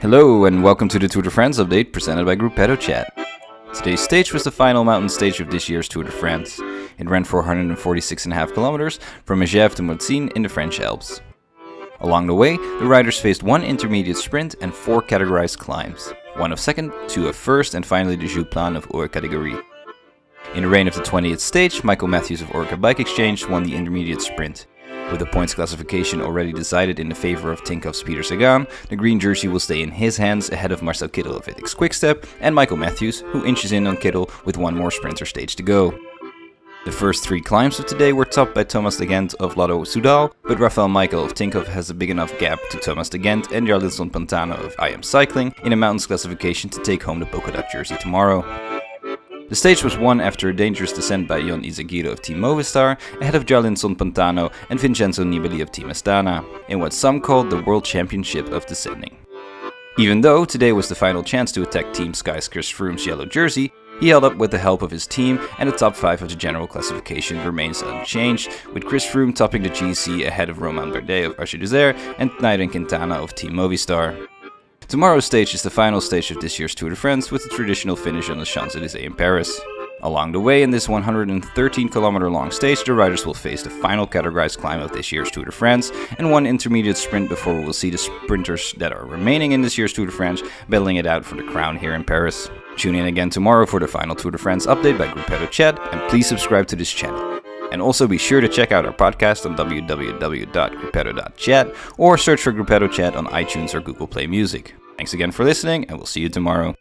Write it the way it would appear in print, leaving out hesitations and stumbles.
Hello and welcome to the Tour de France update presented by Grupetto Chat. Today's stage was the final mountain stage of this year's Tour de France. It ran 446.5 kilometers from Megève to Morzine in the French Alps. Along the way, the riders faced one intermediate sprint and four categorized climbs, one of second, two of first, and finally the Jouplan plan of Hors categorie. In the rain of the 20th stage, Michael Matthews of Orca Bike Exchange won the intermediate sprint. With the points classification already decided in the favor of Tinkoff's Peter Sagan, the green jersey will stay in his hands ahead of Marcel Kittel of Ethics Quickstep and Michael Matthews, who inches in on Kittel with one more sprinter stage to go. The first three climbs of today were topped by Thomas de Gent of Lotto Soudal, but Rafael Michael of Tinkoff has a big enough gap to Thomas de Gent and Jarlinson Pantano of I Am Cycling in a mountains classification to take home the polka dot jersey tomorrow. The stage was won after a dangerous descent by Jon Izagirre of Team Movistar, ahead of Jarlinson Pantano and Vincenzo Nibali of Team Astana, in what some called the World Championship of Descending. Even though today was the final chance to attack Team Sky's Chris Froome's yellow jersey, he held up with the help of his team, and the top 5 of the general classification remains unchanged, with Chris Froome topping the GC ahead of Romain Bardet of Arche Desert and Nairo Quintana of Team Movistar. Tomorrow's stage is the final stage of this year's Tour de France, with the traditional finish on the Champs-Élysées in Paris. Along the way in this 113km long stage, the riders will face the final categorized climb of this year's Tour de France and one intermediate sprint before we will see the sprinters that are remaining in this year's Tour de France battling it out for the crown here in Paris. Tune in again tomorrow for the final Tour de France update by Grupetto Chat, and please subscribe to this channel. And also be sure to check out our podcast on www.grupetto.chat or search for Grupetto Chat on iTunes or Google Play Music. Thanks again for listening, and we'll see you tomorrow.